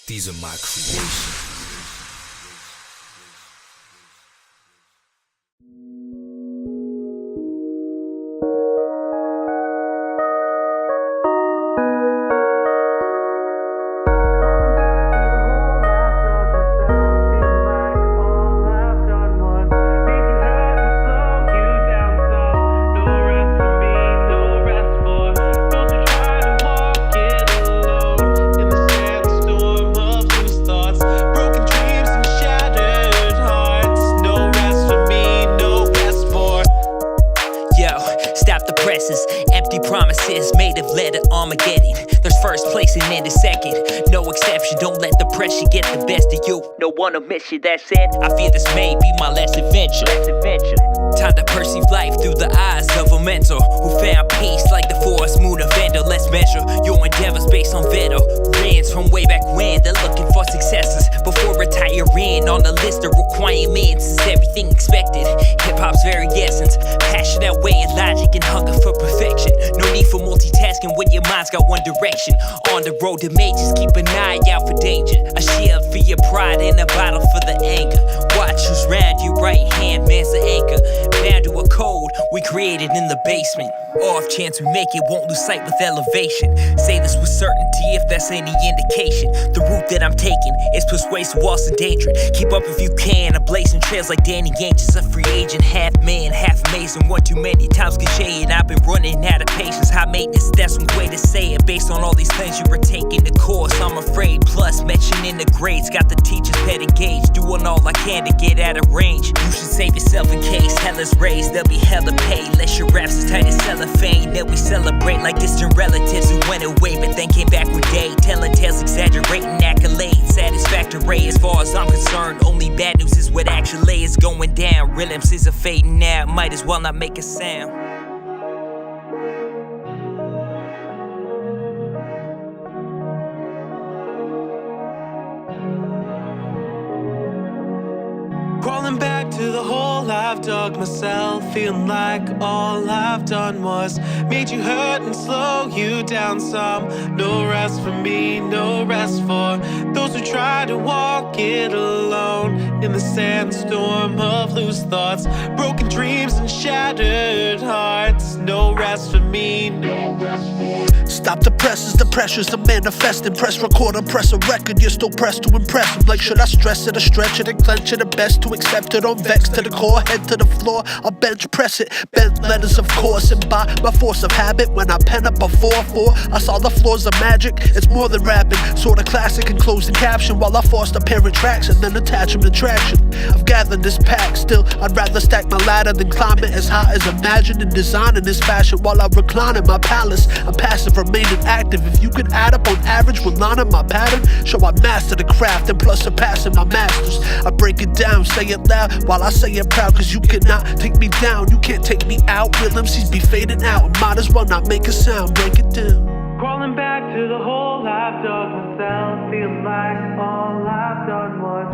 These are my creations. Empty promises made of lead of Armageddon. There's first place and then the second. No exception, don't let the pressure get the best of you. No one will miss you, that said, I fear this may be my last adventure. Time to perceive life through the eyes of a mentor who found peace like the forest moon of Vendor. Let's measure your endeavors based on veterans from way back when. They're looking for successes before retiring. On the list of requirements is everything expected. Hip-hop's very essence, passionate way and logic and hunger for perfection. No need for multitasking when your mind's got one direction. On the road to majors, keep an eye out for danger. A shield for your pride and a bottle for the anger. Watch who's round you, right hand man's the anchor. Bound to a code we created in the basement. Off chance we make it, won't lose sight with elevation. Say this with certainty if that's any indication. The route that I'm taking is persuasive, also dangerous. Keep up if you can, ablazing trails like Danny Ainge is a free agent. Half man, half amazing, one too many times get shade. I've been running out of patience, high maintenance, that's one way to say it. Based on all these things you were taking the course, I'm afraid. Plus mentioning the grades, got the teachers pet engaged. Doing all I can to get out of range. You should save yourself in case hell is raised. There'll be hella paid, less your raps as tight as cellophane. That we celebrate like distant relatives who went away but then came back one day. Telling tales, exaggerating accolades. Satisfactory as far as I'm concerned. Only bad news is what actually is going down. Real MCs are fading out, might as well not make a sound. Crawling back to the hole I've dug myself, feeling like all I've done was made you hurt and slow you down some. No rest for me, no rest for those who try to walk it alone in the sandstorm of loose thoughts, broken dreams and shattered hearts. No rest for me, no rest for. Stop the pressures to manifest and press record and press a record. You're still pressed to impress. I'm like, should I stress it or stretch it and clench it? The best to accept it, I'm vexed to the core, head to the floor. I'll bench press it, bent letters of course, and by my force of habit, when I pen up a 4-4, I saw the flaws of magic. It's more than rapping, sort of classic and closing caption, while I foster parent tracks and then attach them to traction. I've gathered this pack, still I'd rather stack my ladder than climb it as high as imagined and design in this fashion while I recline in my palace. I'm passive, remaining active. If you could add up on average one line of my pattern, show I master the craft and plus surpassing my masters. I break it down, say it loud while I say it proud, cause you cannot take me down, you can't take me out. Real MCs be fading out, might as well not make a sound. Break it down. Crawling back to the hole I've dug myself, feeling like all I've done was